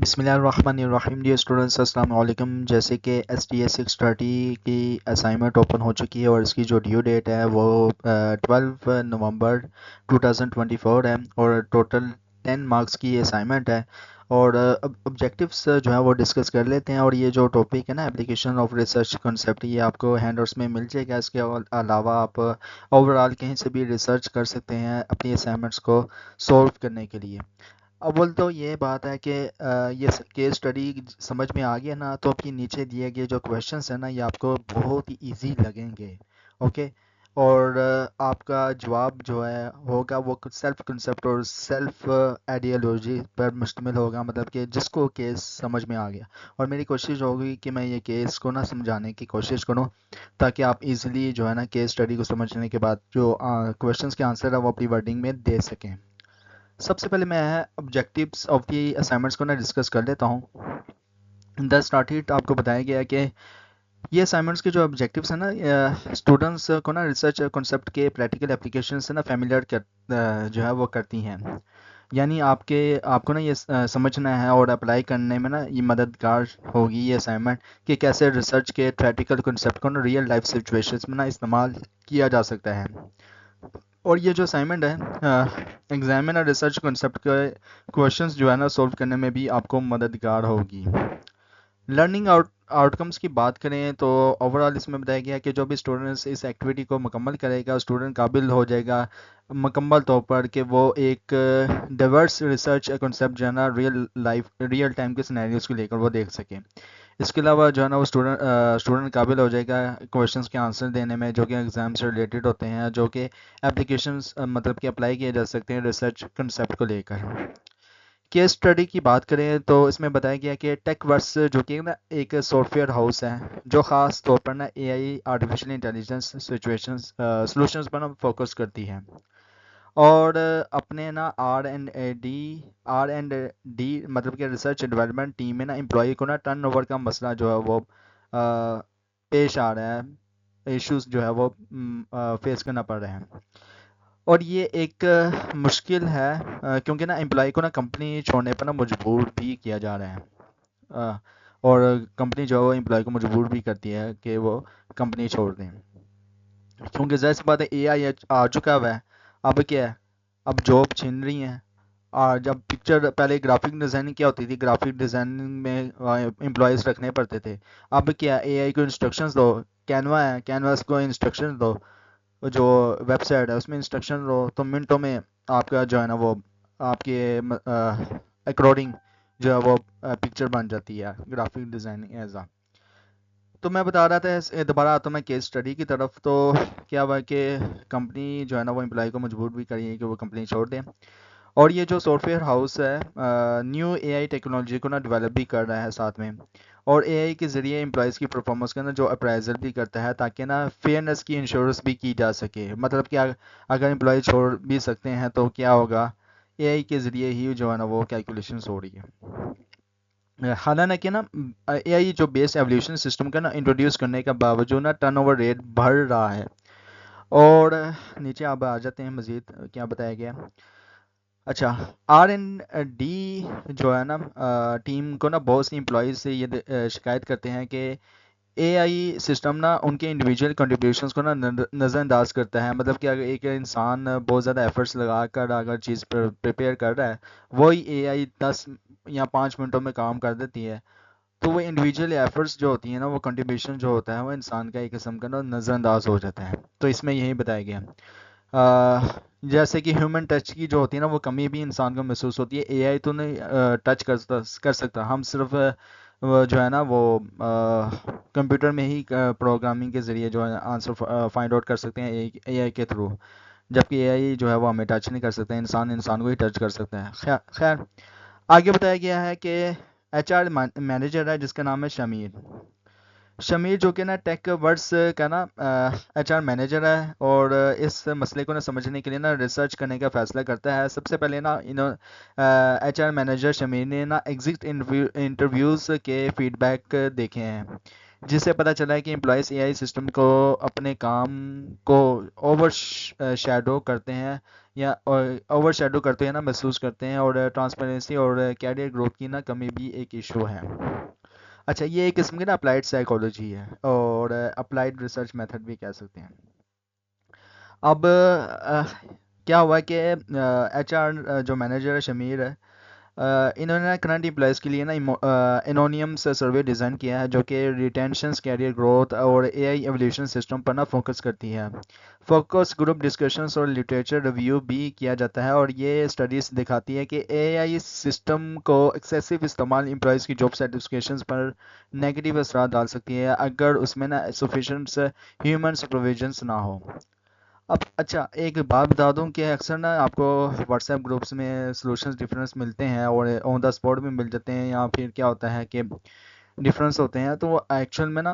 بسم اللہ الرحمن الرحیم. ڈیئر اسٹوڈنٹس السلام علیکم. جیسے کہ ایس ٹی ایس 630 کی اسائنمنٹ اوپن ہو چکی ہے اور اس کی جو ڈیو ڈیٹ ہے وہ 12 نومبر 2024 ہے اور ٹوٹل 10 مارکس کی اسائنمنٹ ہے. اور آبجیکٹیوس جو ہے وہ ڈسکس کر لیتے ہیں. اور یہ جو ٹاپک ہے نا اپلیکیشن آف ریسرچ کنسیپٹ، یہ آپ کو ہینڈ میں مل جائے گا. اس کے علاوہ آپ اوور آل کہیں سے بھی ریسرچ کر سکتے ہیں اپنی اسائنمنٹس کو سولو کرنے کے لیے. اول تو یہ بات ہے کہ یہ کیس اسٹڈی سمجھ میں آ گیا نا، تو آپ کے نیچے دیے گئے جو کویشچنس ہیں نا یہ آپ کو بہت ہی ایزی لگیں گے. اوکے. اور آپ کا جواب جو ہے ہوگا وہ سیلف کنسیپٹ اور سیلف آئیڈیالوجی پر مشتمل ہوگا، مطلب کہ جس کو کیس سمجھ میں آ گیا. اور میری کوشش ہوگی کہ میں یہ کیس کو نا سمجھانے کی کوشش کروں تاکہ آپ ایزیلی جو ہے نا کیس اسٹڈی کو سمجھنے کے بعد جو کویشچنس کے آنسر ہے وہ اپنی ورڈنگ میں دے سکیں. سب سے پہلے میں آبجیکٹیوس آف دی اسائنمنٹس کو نا ڈسکس کر لیتا ہوں. دا اسٹارٹ آپ کو بتایا گیا ہے کہ یہ اسائنمنٹس کے جو آبجیکٹیوس ہیں نا اسٹوڈنٹس کو نا ریسرچ کنسیپٹ کے پریکٹیکل اپلیکیشن سے نا فیملیئر جو ہے وہ کرتی ہیں. یعنی آپ کو نا یہ سمجھنا ہے اور اپلائی کرنے میں نا یہ مددگار ہوگی یہ اسائنمنٹ کہ کیسے ریسرچ کے پریکٹیکل کنسیپٹ کو نا ریئل لائف سچویشنز میں نا استعمال کیا جا سکتا ہے. اور یہ جو اسائنمنٹ ہے ایگزامنر ریسرچ کنسیپٹ کے کویشچنس جو ہے نا سولو کرنے میں بھی آپ کو مددگار ہوگی. لرننگ آؤٹ کمس کی بات کریں تو اوور آل اس میں بتایا گیا کہ جو بھی اسٹوڈنٹس اس ایکٹیویٹی کو مکمل کرے گا اسٹوڈنٹ قابل ہو جائے گا مکمل طور پر کہ وہ ایک ڈائیورس ریسرچ کنسیپٹ جو ہے نا ریئل ٹائم کے سینیریوز کو لے کر وہ دیکھ سکیں. اس کے علاوہ جو ہے نا وہ اسٹوڈنٹ قابل ہو جائے گا کویشچنس کے آنسر دینے میں جو کہ ایگزام سے ریلیٹڈ ہوتے ہیں، جو کہ اپلیکیشنز مطلب کہ اپلائی کیے جا سکتے ہیں ریسرچ کنسیپٹ کو لے کر. کیس اسٹڈی کی بات کریں تو اس میں بتایا گیا کہ ٹیک ورس جو کہ نا ایک سافٹ ویئر ہاؤس ہے جو خاص طور پر نا اے آئی آرٹیفیشیل انٹیلیجنس سولوشنز پر نا فوکس کرتی ہے. اور اپنے نا آر اینڈ ڈی مطلب کہ ریسرچ اینڈ ڈیولپمنٹ ٹیم میں نا امپلائی کو نا ٹرن اوور کا مسئلہ جو ہے وہ پیش آ رہا ہے، ایشوز جو ہے وہ فیس کرنا پڑ رہے ہیں. اور یہ ایک مشکل ہے کیونکہ نا امپلائی کو نا کمپنی چھوڑنے پر نا مجبور بھی کیا جا رہا ہے. اور کمپنی جو ہے وہ امپلائی کو مجبور بھی کرتی ہے کہ وہ کمپنی چھوڑ دیں، کیونکہ ظاہر سی بات ہے اے آئی آ چکا ہوا ہے. اب کیا ہے، اب جاب چھین رہی ہیں. اور جب پکچر پہلے گرافک ڈیزائننگ کیا ہوتی تھی، گرافک ڈیزائننگ میں امپلائیز رکھنے پڑتے تھے. اب کیا اے آئی کو انسٹرکشنز دو، کینوا ہے کینواس کو انسٹرکشنز دو، جو ویب سائٹ ہے اس میں انسٹرکشن دو تو منٹوں میں آپ کا جو ہے نا وہ آپ کے اکارڈنگ جو ہے وہ پکچر بن جاتی ہے گرافک ڈیزائننگ ایز آ. تو میں بتا رہا تھا دوبارہ آتا ہوں میں کیس اسٹڈی کی طرف. تو کیا ہوا کہ کمپنی جو ہے نا وہ امپلائی کو مجبور بھی کری ہے کہ وہ کمپنی چھوڑ دیں. اور یہ جو سافٹ ویئر ہاؤس ہے نیو اے آئی ٹیکنالوجی کو نا ڈیولپ بھی کر رہا ہے ساتھ میں، اور اے آئی کے ذریعے امپلائیز کی پرفارمنس کا نا جو اپرائزل بھی کرتا ہے تاکہ نا فیئرنیس کی انشورنس بھی کی جا سکے. مطلب کہ اگر امپلائی چھوڑ بھی سکتے ہیں تو کیا ہوگا، اے آئی کے ذریعے ہی جو ہے نا وہ کیلکولیشنس ہو رہی ہے. حالانکہ نا اے آئی جو بیس ایولیوشن سسٹم کا نا انٹروڈیوس کرنے کے باوجود نا ٹرن اوور ریٹ بڑھ رہا ہے. اور نیچے آپ آ جاتے ہیں مزید کیا بتایا گیا. اچھا، آر این ڈی جو ہے نا ٹیم کو نا بہت سی امپلائیز سے یہ شکایت کرتے ہیں کہ اے آئی سسٹم نا ان کے انڈیویجول کنٹریبیوشنس کو نا نظر انداز کرتا ہے. مطلب کہ اگر ایک انسان بہت زیادہ ایفرٹس لگا کر اگر چیز پریپیئر کر رہا ہے، وہی اے آئی 10 یا 5 منٹوں میں کام کر دیتی ہے، تو وہ انڈیویجول ایفرٹس جو ہوتی ہیں نا وہ کنٹریبیوشن جو ہوتا ہے وہ انسان کا ایک قسم کا نا نظر انداز ہو جاتا ہے. تو اس میں یہی بتایا گیا جیسے کہ ہیومن ٹچ کی جو ہوتی ہے نا وہ کمی بھی انسان کو محسوس ہوتی ہے. اے آئی تو نہیں ٹچ کر سکتا، ہم صرف جو ہے نا وہ کمپیوٹر میں ہی پروگرامنگ کے ذریعے جو ہے آنسر فائنڈ آؤٹ کر سکتے ہیں اے آئی کے تھرو، جبکہ اے آئی جو ہے وہ ہمیں ٹچ نہیں کر سکتے، انسان کو ہی ٹچ کر سکتے ہیں. خیر آگے بتایا گیا ہے کہ ایچ آر مینیجر ہے جس کا نام ہے شمیر جو کہ نا ٹیک ورڈس کا نا ایچ آر مینیجر ہے، اور اس مسئلے کو نا سمجھنے کے لیے نا ریسرچ کرنے کا فیصلہ کرتا ہے. سب سے پہلے نا ایچ آر مینیجر شمیر نے نا ایگزٹ انٹرویوز کے فیڈ بیک دیکھے ہیں، جس سے پتہ چلا ہے کہ امپلائیز اے آئی سسٹم کو اپنے کام کو اوور شیڈو کرتے ہیں یا اوور شیڈو کرتے ہیں نا محسوس کرتے ہیں، اور ٹرانسپیرنسی اور کیریئر گروتھ کی نا کمی بھی ایک ایشو ہے۔ اچھا، یہ ایک قسم کی نا اپلائیڈ سائیکولوجی ہے اور اپلائیڈ ریسرچ میتھڈ بھی کہہ سکتے ہیں۔ اب کیا ہوا کہ ایچ آر جو مینیجر ہے شمیر ہے، انہوں نے کرنٹ امپلائیز کے لیے نا انونیم سروے ڈیزائن کیا ہے جو کہ ریٹینشنس، کیریئر گروتھ اور اے آئی ایولیوشن سسٹم پر نا فوکس کرتی ہے۔ فوکس گروپ ڈسکشنز اور لٹریچر ریویو بھی کیا جاتا ہے، اور یہ اسٹڈیز دکھاتی ہے کہ اے آئی سسٹم کو ایکسیسو استعمال امپلائیز کی جاب سیٹسفیکشنز پر نیگیٹو اثرات ڈال سکتی ہے اگر اس میں نا سفیشینٹ ہیومن سپرویژنس نہ ہو۔ اب اچھا، ایک بات بتا دوں کہ اکثر نا آپ کو واٹس ایپ گروپس میں سولوشنز ڈفرینس ملتے ہیں اور آن دا اسپاٹ بھی مل جاتے ہیں، یا پھر کیا ہوتا ہے کہ ڈفرینس ہوتے ہیں تو وہ ایکچوئل میں نا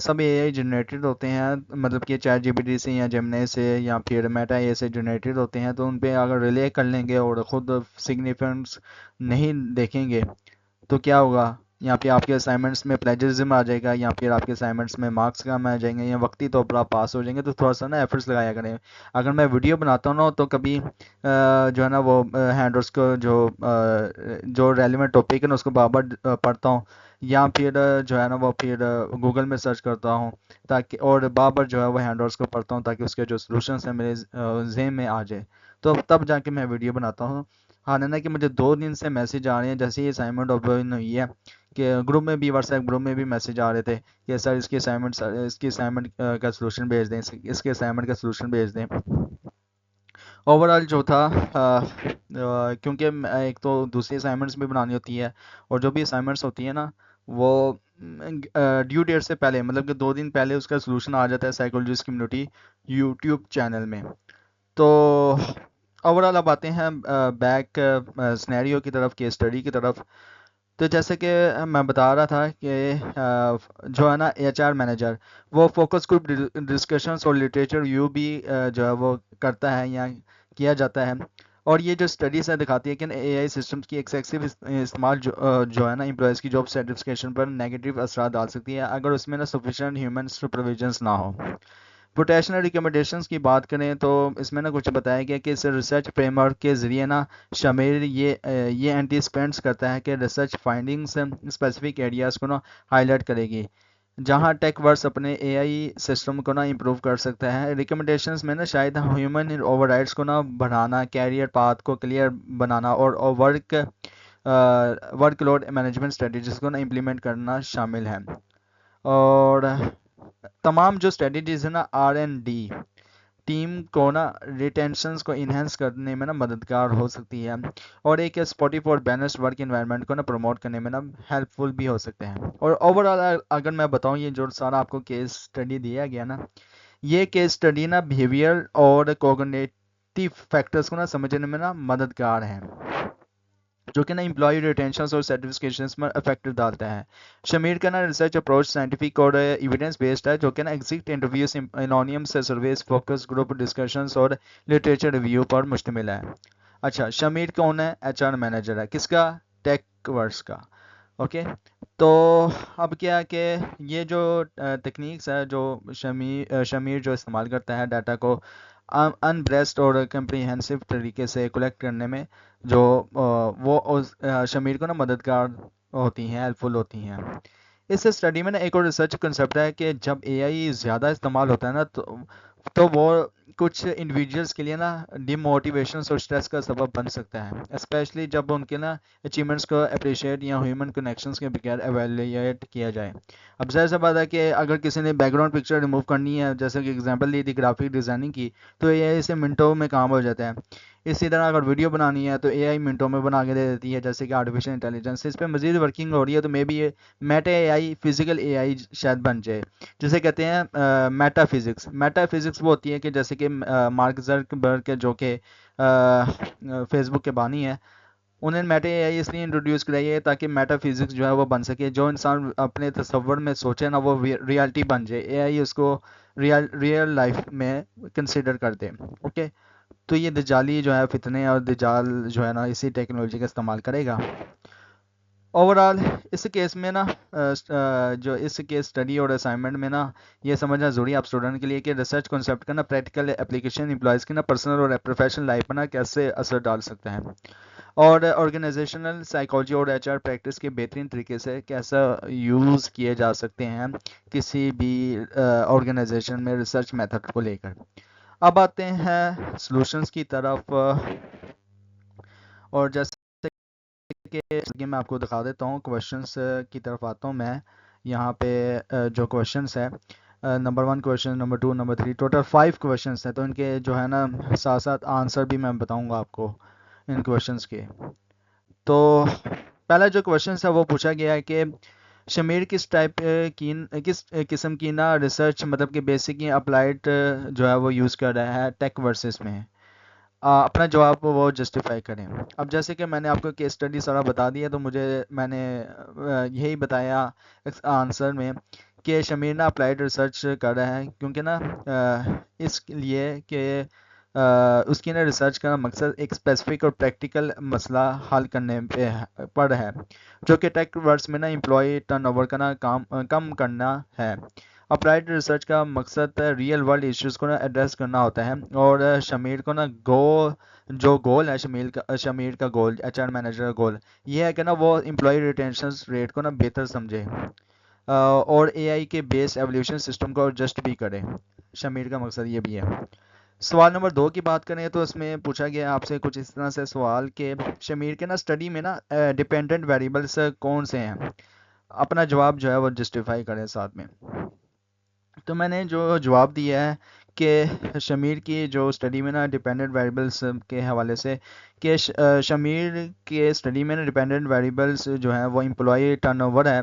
سب اے آئی جنریٹڈ ہوتے ہیں، مطلب کہ چیٹ جی پی ٹی سے یا جیمنائی سے یا پھر میٹا اے سے جنریٹڈ ہوتے ہیں، تو ان پہ اگر ریلے کر لیں گے اور خود سگنیفیکنس نہیں دیکھیں گے تو کیا ہوگا؟ یہاں پہ آپ کے اسائنمنٹس میں پلیجرزم آ جائے گا، یا پھر آپ کے اسائنمنٹس میں مارکس کم آ جائیں گے، یا وقتی طور پر آپ پاس ہو جائیں گے، تو تھوڑا سا نا ایفرٹس لگایا کریں۔ اگر میں ویڈیو بناتا ہوں نا تو کبھی جو ہے نا وہ ہینڈلس کو جو ریلیونٹ ٹاپک ہے نا اس کو بار بار پڑھتا ہوں، یا پھر جو ہے نا وہ پھر گوگل میں سرچ کرتا ہوں تاکہ، اور بار بار جو ہے وہ ہینڈلس کو پڑھتا ہوں تاکہ اس کے جو سولوشنس ہیں میرے ذہن میں آ جائے، تو تب جا کے میں ویڈیو بناتا ہوں۔ حالانکہ کہ مجھے 2 دن سے میسج آ رہے ہیں جیسے ہی اسائنمنٹ اوپن ہوئی ہے کہ گروپ میں بھی، واٹس ایپ گروپ میں بھی میسج آ رہے تھے کہ سر اس کی اسائنمنٹ کا سولوشن بھیج دیں، اس کے اسائنمنٹ کا سولوشن بھیج دیں۔ اوور آل جو تھا کیونکہ ایک تو دوسری اسائنمنٹس بھی بنانی ہوتی ہے، اور جو بھی اسائنمنٹس ہوتی ہیں نا وہ ڈیو ڈیٹ سے پہلے، مطلب کہ 2 دن پہلے اس کا سولوشن آ جاتا ہے سائیکولوجسٹ کمیونٹی یوٹیوب چینل میں۔ تو اوور آل اب آتے ہیں بیک سنیریو کی طرف، کیس اسٹڈی کی طرف۔ تو جیسے کہ میں بتا رہا تھا کہ جو ہے نا ایچ آر مینیجر وہ فوکس گروپ ڈسکشنز اور لٹریچر ریویو بھی جو ہے وہ کرتا ہے یا کیا جاتا ہے، اور یہ جو اسٹڈیز ہے دکھاتی ہے کہ اے آئی سسٹمز کی ایکسیسو استعمال جو ہے نا امپلائیز کی جاب سیٹسفیکشن پر نیگیٹو اثرات ڈال سکتی ہے اگر اس میں نا سفیشینٹ ہیومن سپرویژنس نہ ہو۔ پوٹینشیل ریکمنڈیشنز کی بات کریں تو اس میں نا کچھ بتایا گیا کہ اس ریسرچ فریم ورک کے ذریعے نا شامل یہ اینٹیسپینٹس کرتا ہے کہ ریسرچ فائنڈنگز اسپیسیفک ایریاز کو نا ہائی لائٹ کرے گی جہاں ٹیک ورس اپنے اے آئی سسٹم کو نا امپروو کر سکتا ہے۔ ریکمنڈیشنز میں نا شاید ہیومن اوور رائٹس کو نا بڑھانا، کیریئر پاتھ کو کلیئر بنانا، اور ورک لوڈ مینجمنٹ اسٹریٹجیز کو نا امپلیمنٹ کرنا شامل ہے۔ اور تمام جو اسٹریٹجیز ہیں نا آر این ڈی ٹیم کو نا ریٹینشنز کو انہینس کرنے میں نا مددگار ہو سکتی ہے، اور ایک سپورٹیو اور بیلنسڈ ورک انوائرمنٹ کو نا پروموٹ کرنے میں نا ہیلپ فل بھی ہو سکتے ہیں۔ اور اوور آل اگر میں بتاؤں، یہ جو سارا آپ کو کیس اسٹڈی دیا گیا نا، یہ کیس اسٹڈی نا بیہیویئر اور کوگنیٹیو فیکٹرز کو نا سمجھنے میں نا مددگار ہیں جو کہ نا امپلائی ریٹینشنز اور سیٹسفیکشنز میں افیکٹ ڈالتا ہے۔ شمیر کا نا ریسرچ اپروچ سائنٹیفک اور ایویڈنس بیسڈ ہے جو کہ نا ایگزٹ انٹرویوز، انونیم سے سرویز، فوکس گروپ ڈسکشنز اور لٹریچر ریویو پر مشتمل ہے۔ اچھا، شمیر کون ہے؟ ایچ آر مینیجر ہے، کس کا؟ ٹیک ورس کا۔ اوکے، تو اب کیا ہے کہ یہ جو ٹیکنیکس ہے جو شمیر جو استعمال کرتا ہے ڈاٹا کو انبریسڈ اور کمپریہنسو طریقے سے کلیکٹ کرنے میں، جو وہ شمیر کو نا مددگار ہوتی ہیں، ہیلپ فل ہوتی ہیں۔ اس اسٹڈی میں نا ایک اور ریسرچ کنسیپٹ ہے کہ جب اے آئی زیادہ استعمال ہوتا ہے نا تو وہ کچھ انڈیویجولس کے لیے نا ڈی موٹیویشنس اور اسٹریس کا سبب بن سکتا ہے، اسپیشلی جب ان کے نا اچیومنٹس کو اپریشیٹ یا ہیومن کنیکشنز کے بغیر ایویلیٹ کیا جائے۔ اب ظاہر سی بات ہے کہ اگر کسی نے بیک گراؤنڈ پکچر ریموو کرنی ہے، جیسے کہ اگزامپل لی تھی گرافک ڈیزائننگ کی، تو اے آئی سے منٹوں میں کام ہو جاتا ہے۔ اسی طرح اگر ویڈیو بنانی ہے تو اے آئی منٹوں میں بنا کے دے دیتی ہے، جیسے کہ آرٹیفیشیل انٹیلیجنس اس پہ مزید ورکنگ ہو رہی ہے، تو مے بی یہ میٹا اے آئی، فزیکل اے آئی شاید بن جائے، جسے کہتے ہیں میٹا فزکس۔ میٹا فزکس وہ ہوتی ہے کہ جیسے کہ مارک زکربرگ جو کہ فیس بک کے بانی ہیں، انہیں میٹا اے آئی اس لیے انٹروڈیوس کرائی ہے تاکہ میٹا فزکس جو ہے وہ بن سکے، جو انسان اپنے تصور میں سوچے نا وہ ریالٹی بن جائے، اے آئی اس کو ریئل لائف میں کنسیڈر کر دے۔ اوکے، تو یہ دجالی جو ہے فتنے اور دجال جو ہے نا اسی ٹیکنالوجی کا استعمال کرے گا۔ اوور آل اس کیس میں نا جو اس کیس اسٹڈی اور اسائنمنٹ میں نا یہ سمجھنا ضروری ہے آپ اسٹوڈنٹ کے لیے کہ ریسرچ کنسیپٹ کا نا پریکٹیکل اپلیکیشن امپلائز کی نا پرسنل اور پروفیشنل لائف پر نا کیسے اثر ڈال سکتا ہے، اور آرگنائزیشنل سائیکالوجی اور ایچ آر پریکٹس کے بہترین طریقے سے کیسا یوز کیے جا سکتے ہیں کسی بھی آرگنائزیشن میں ریسرچ میتھڈ کو لے کر۔ اب آتے ہیں سلوشنز کی طرف، اور جیسے کہ میں آپ کو دکھا دیتا ہوں کوشچنس کی طرف آتا ہوں میں یہاں پہ جو کوشچنس ہے number 1 question, number 2، number 3، total 5 questions ہیں، تو ان کے جو ہے نا ساتھ ساتھ آنسر بھی میں بتاؤں گا آپ کو ان کوشچنس کے۔ تو پہلا جو کوشچنس ہے وہ پوچھا گیا ہے کہ شمیر کس ٹائپ کی کس قسم کی نا ریسرچ مطلب کہ بیسک اپلائیڈ جو ہے وہ یوز کر رہا ہے ٹیک ورسز میں، اپنا جواب وہ جسٹیفائی کریں۔ اب جیسے کہ میں نے آپ کو کیس اسٹڈی سارا بتا دیا، تو میں نے یہی بتایا آنسر میں کہ شمیر نا اپلائیڈ ریسرچ کر رہا ہے، کیونکہ نا اس لیے کہ اس کی نا ریسرچ کا مقصد ایک اسپیسیفک اور پریکٹیکل مسئلہ حل کرنے پر ہے، جو کہ ٹیک ورس میں نا امپلائی ٹرن اوور کا نا کم کرنا ہے۔ اپلائیڈ ریسرچ کا مقصد ریئل ورلڈ ایشوز کو نا ایڈریس کرنا ہوتا ہے، اور شمیر کو نا جو گول ہے شمیر کا گول، ایچ آر مینیجر کا گول یہ ہے کہ نا وہ امپلائی ریٹینشن ریٹ کو نا بہتر سمجھے اور اے آئی کے بیس ایولیوشن سسٹم کو ایڈجسٹ بھی کرے۔ شمیر کا مقصد یہ بھی ہے۔ سوال نمبر 2 کی بات کریں تو اس میں پوچھا گیا آپ سے کچھ اس طرح سے سوال کہ شمیر کے نا اسٹڈی میں نا ڈیپینڈنٹ ویریبلس کون سے ہیں، اپنا جواب جو ہے وہ جسٹیفائی کریں ساتھ میں۔ تو میں نے جو جواب دیا ہے کہ شمیر کی جو اسٹڈی میں نا ڈیپینڈنٹ ویریبلس کے حوالے سے کہ شمیر کے اسٹڈی میں نا ڈیپینڈنٹ ویریبلس جو ہیں وہ امپلائی ٹرن اوور ہے،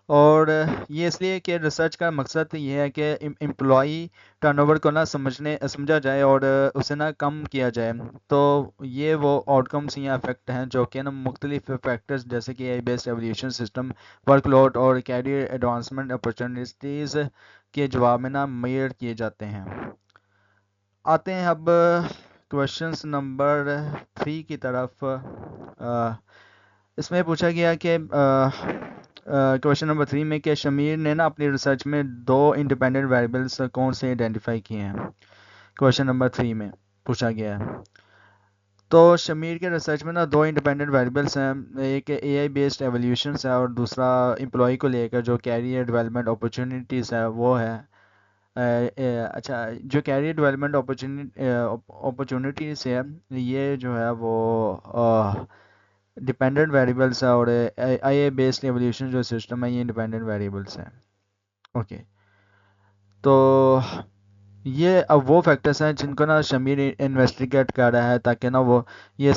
اور یہ اس لیے کہ ریسرچ کا مقصد یہ ہے کہ امپلائی ٹرن اوور کو نا سمجھا جائے اور اسے نا کم کیا جائے۔ تو یہ وہ آؤٹ کمس یا افیکٹ ہیں جو کہ نا مختلف فیکٹرز جیسے کہ A based evaluation system, work load career advancement opportunities کے جواب میں نا میئر کیے جاتے ہیں۔ آتے ہیں اب کوشچنس نمبر 3 کی طرف۔ اس میں پوچھا گیا کہ کوشچن نمبر 3 میں کہ شمیر نے نا اپنی ریسرچ میں 2 انڈیپینڈنٹ ویریبلس کون سے آئیڈینٹیفائی کیے ہیں، کوشچن نمبر 3 میں پوچھا گیا ہے۔ تو شمیر کے ریسرچ میں نا 2 انڈیپینڈنٹ ویریبلس ہیں، ایک اے آئی بیسڈ ایولیوشنس ہے اور دوسرا امپلائی کو لے کر جو کیریئر ڈیولپمنٹ اپرچونیٹیز ہے وہ ہے۔ اچھا، جو کیریئر ڈیولپمنٹ اپرچونیٹیز ہے یہ جو ہے وہ ڈیپینڈنٹ ویریبلس ہے، اور آئی اے بیسڈ ایولیوشن جو سسٹم ہے یہ انڈیپینڈنٹ ویریبلس ہیں۔ اوکے، تو یہ اب وہ فیکٹرز ہیں جن کو نا شمیر انویسٹیگیٹ کر رہا ہے تاکہ نا وہ یہ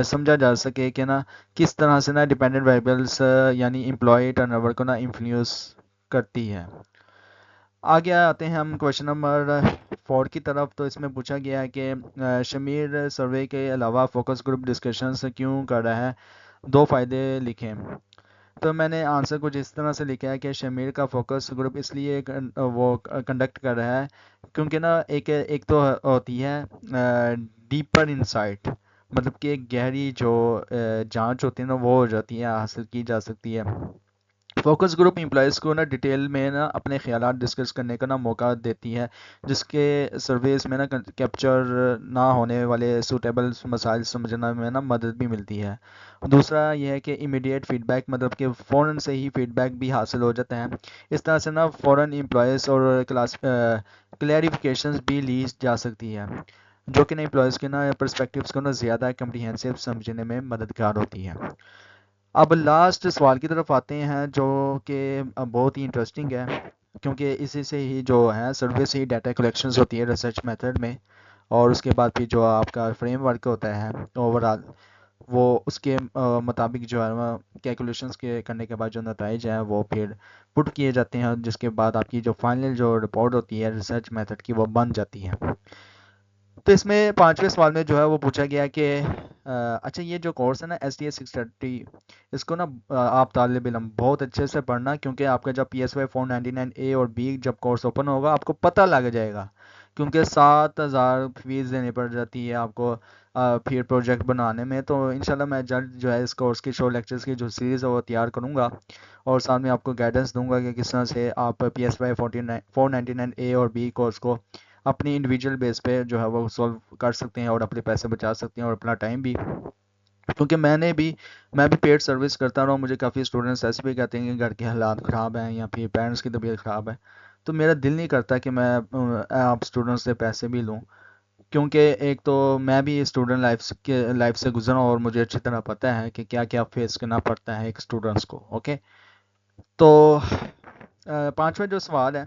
سمجھا جا سکے کہ نا کس طرح سے نا ڈیپینڈنٹ ویریبلس یعنی امپلائی ٹرن اوور کو نا انفلوئنس کرتی ہے۔ آگے آتے ہیں ہم کوشچن نمبر 4 کی طرف۔ تو اس میں پوچھا گیا ہے کہ شمیر سروے کے علاوہ فوکس گروپ ڈسکشنز کیوں کر رہا ہے، 2 فائدے لکھیں۔ تو میں نے آنسر کچھ اس طرح سے لکھا ہے کہ شمیر کا فوکس گروپ اس لیے وہ کنڈکٹ کر رہا ہے کیونکہ نا ایک تو ہوتی ہے ڈیپر انسائٹ، مطلب کہ گہری جو جانچ ہوتی ہے نا وہ ہو جاتی ہے، حاصل کی جا سکتی ہے۔ فوکس گروپ امپلائیز کو نا ڈیٹیل میں نا اپنے خیالات ڈسکس کرنے کا نا موقع دیتی ہے، جس کے سرویز میں نا کیپچر نہ ہونے والے سوٹیبل مسائل سمجھنے میں نا مدد بھی ملتی ہے۔ دوسرا یہ ہے کہ امیڈیٹ فیڈ بیک، مطلب کہ فوراً سے ہی فیڈ بیک بھی حاصل ہو جاتا ہے، اس طرح سے نا فوراً امپلائیز اور کلیریفیکیشنز بھی لی جا سکتی ہے، جو کہ نا امپلائیز کے نا پرسپیکٹیوز کو نا زیادہ کمپریہنسو سمجھنے میں مددگار ہوتی ہے۔ اب لاسٹ سوال کی طرف آتے ہیں جو کہ بہت ہی انٹرسٹنگ ہے، کیونکہ اسی سے ہی جو ہے سروے سے ہی ڈیٹا کلیکشنز ہوتی ہے ریسرچ میتھڈ میں، اور اس کے بعد پھر جو آپ کا فریم ورک ہوتا ہے اوور آل وہ اس کے مطابق جو ہے کیلکولیشنز کے کرنے کے بعد جو نتائج ہیں وہ پھر پٹ کیے جاتے ہیں، جس کے بعد آپ کی جو فائنل جو رپورٹ ہوتی ہے ریسرچ میتھڈ کی وہ بن جاتی ہے۔ تو اس میں 5ویں سوال میں جو ہے وہ پوچھا گیا کہ اچھا یہ جو کورس ہے نا STS 630 اس کو نا آپ طالب علم بہت اچھے سے پڑھنا، کیونکہ آپ کا جب PSY 499A اور B جب کورس اوپن ہوگا آپ کو پتہ لگ جائے گا کیونکہ 7,000 فیس دینی پڑ جاتی ہے آپ کو پھر پروجیکٹ بنانے میں. تو انشاءاللہ میں جلد جو ہے اس کورس کی شو لیکچرز کی جو سیریز ہے وہ تیار کروں گا اور ساتھ میں آپ کو گائیڈنس دوں گا کہ کس طرح سے آپ PSY 499A اور B کورس کو اپنی انڈیویجول بیس پہ جو ہے وہ سولو کر سکتے ہیں اور اپنے پیسے بچا سکتے ہیں اور اپنا ٹائم بھی. کیونکہ میں بھی پیڈ سروس کرتا رہا ہوں. مجھے کافی اسٹوڈنٹس ایسے بھی کہتے ہیں کہ گھر کے حالات خراب ہیں یا پھر پیرنٹس کی طبیعت خراب ہے, تو میرا دل نہیں کرتا کہ میں آپ اسٹوڈنٹس سے پیسے بھی لوں, کیونکہ ایک تو میں بھی اسٹوڈنٹ لائف سے گزرا ہوں اور مجھے اچھی طرح پتہ ہے کہ کیا کیا فیس کرنا پڑتا ہے ایک اسٹوڈنٹس کو. اوکے, تو پانچواں جو سوال ہے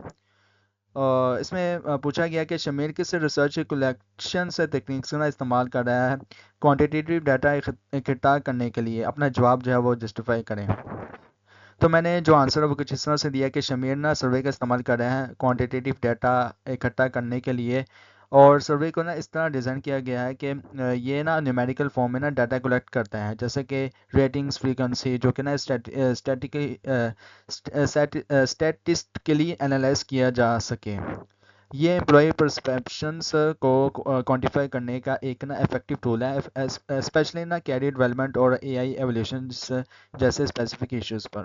اس میں پوچھا گیا کہ شمیر کس ریسرچ کلیکشن سے ٹیکنیکس کا استعمال کر رہا ہے کوانٹیٹیو ڈیٹا اکٹھا کرنے کے لیے, اپنا جواب جو ہے وہ جسٹیفائی کریں. تو میں نے جو آنسر ہے وہ کچھ اس طرح سے دیا کہ شمیر نا سروے کا استعمال کر رہے ہیں کوانٹیٹیو ڈیٹا اکٹھا کرنے کے لیے, اور سروے کو نا اس طرح ڈیزائن کیا گیا ہے کہ یہ نا نیومیریکل فارم میں نا ڈیٹا کلیکٹ کرتا ہے, جیسے کہ ریٹنگز, فریکوینسی, جو کہ نا اسٹیٹسٹکلی انالائز کیا جا سکے. یہ امپلائی پرسپشنس کو کوانٹیفائی کرنے کا ایک نا افیکٹو ٹول ہے, اسپیشلی نا کیریئر ڈیولپمنٹ اور AI ایولیوشنز جیسے اسپیسیفک ایشوز پر.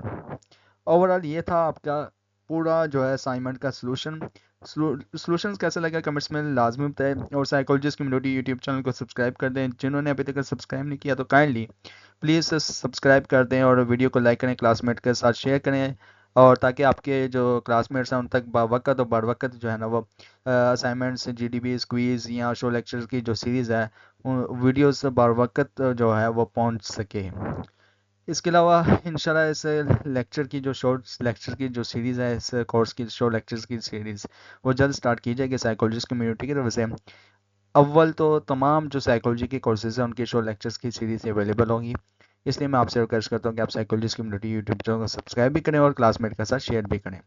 اوورآل یہ تھا آپ کا پورا جو ہے اسائنمنٹ کا سلوشنز کیسا لگا کمنٹس میں لازمی بتائیں, اور سائیکالوجسٹ کمیونٹی یوٹیوب چینل کو سبسکرائب کر دیں. جنہوں نے ابھی تک سبسکرائب نہیں کیا تو کائنڈلی پلیز سبسکرائب کر دیں اور ویڈیو کو لائک کریں, کلاس میٹ کے ساتھ شیئر کریں, اور تاکہ آپ کے جو کلاس میٹس ہیں ان تک باوقت اور بر وقت جو ہے نا وہ اسائنمنٹس, GDBs, کوئز یا شو لیکچرز کی جو سیریز ہے ویڈیوز بر وقت جو ہے وہ پہنچ سکے. اس کے علاوہ انشاءاللہ اس لیکچر کی جو شارٹ لیکچر کی جو سیریز ہے, اس کورس کی شو لیکچرز کی سیریز وہ جلد سٹارٹ کی جائے گی سائیکالوجسٹ کمیونٹی کی طرف سے. اول تو تمام جو سائیکالوجی کے کورسز ہیں ان کی شو لیکچرز کی سیریز اویلیبل ہوں گی, اس لیے میں آپ سے ریکویسٹ کرتا ہوں کہ آپ سائیکالوجسٹ کمیونٹی یوٹیوب چینل کو سبسکرائب بھی کریں اور کلاس میٹ کے ساتھ شیئر بھی کریں.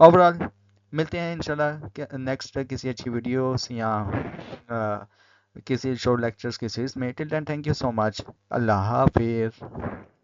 اوورآل ملتے ہیں انشاءاللہ نیکسٹ کسی اچھی ویڈیوز یا کسی شو لیکچرز کی سیریز میں. ٹل دین تھینک یو سو مچ. اللہ حافظ.